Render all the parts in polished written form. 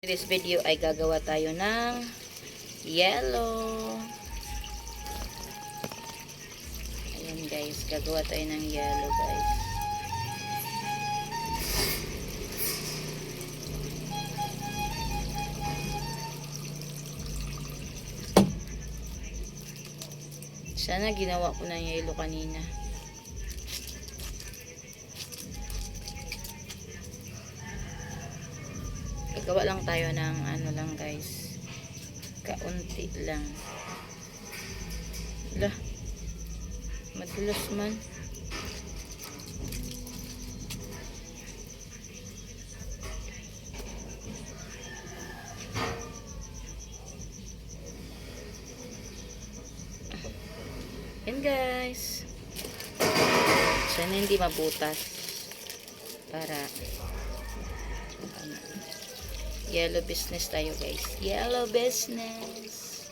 This video ay gagawa tayo ng yellow. Ayan guys, gagawa tayo ng yellow guys. Sana ginawa ko na yellow kanina. Gagawa lang tayo ng ano lang guys, kaunti lang. Lah, madulas man. Yan guys, sana hindi mabutas para yellow business tayo guys. Yellow business.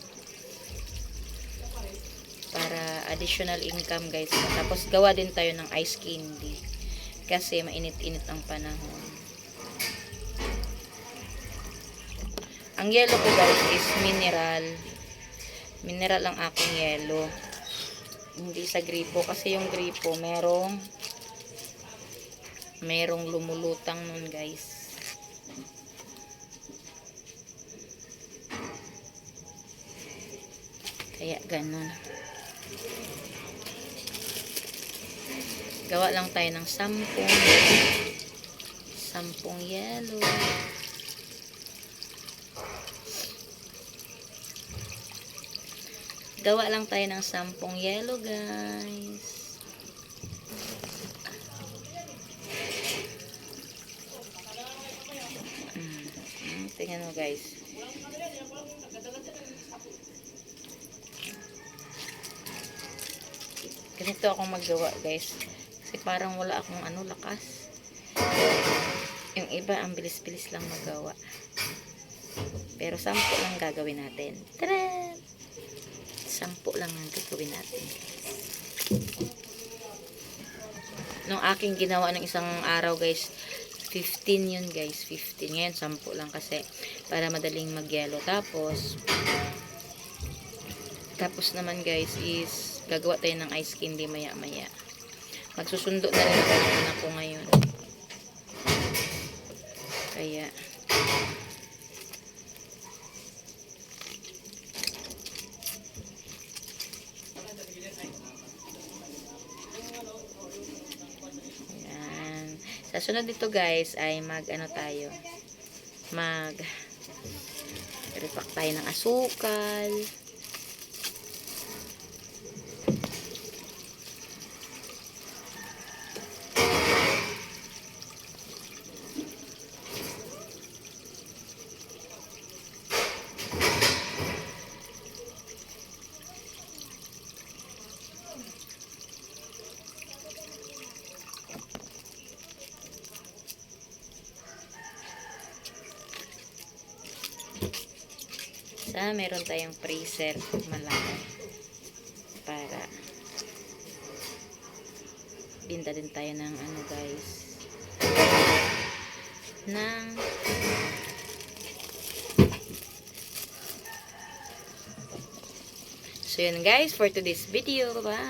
Para additional income guys. Tapos gawa din tayo ng ice candy. Kasi mainit-init ang panahon. Ang yellow ko guys is mineral. Mineral ang aking yellow. Hindi sa gripo. Kasi yung gripo merong lumulutang nun guys. Kaya ganun. Gawa lang tayo ng 10 yellow. Gawa lang tayo ng 10 yellow guys. Tingnan mo guys. Ganito akong maggawa guys. Kasi parang wala akong lakas. Yung iba ang bilis-bilis lang magawa. Pero 10 lang gagawin natin. Tara! 10 lang ang gagawin natin. Nung aking ginawa ng isang araw guys, 15 yun guys. 15. Ngayon 10 lang kasi para madaling mag-yellow. Tapos naman guys is gagawa tayo ng ice candy maya-maya. Magsusundo na rin ako ngayon. Kaya ayan. Sa sunod dito guys ay tayo. Repack tayo ng asukal. Meron tayong freezer malaki para binta din tayo ng guys so yun guys for today's video. Bye.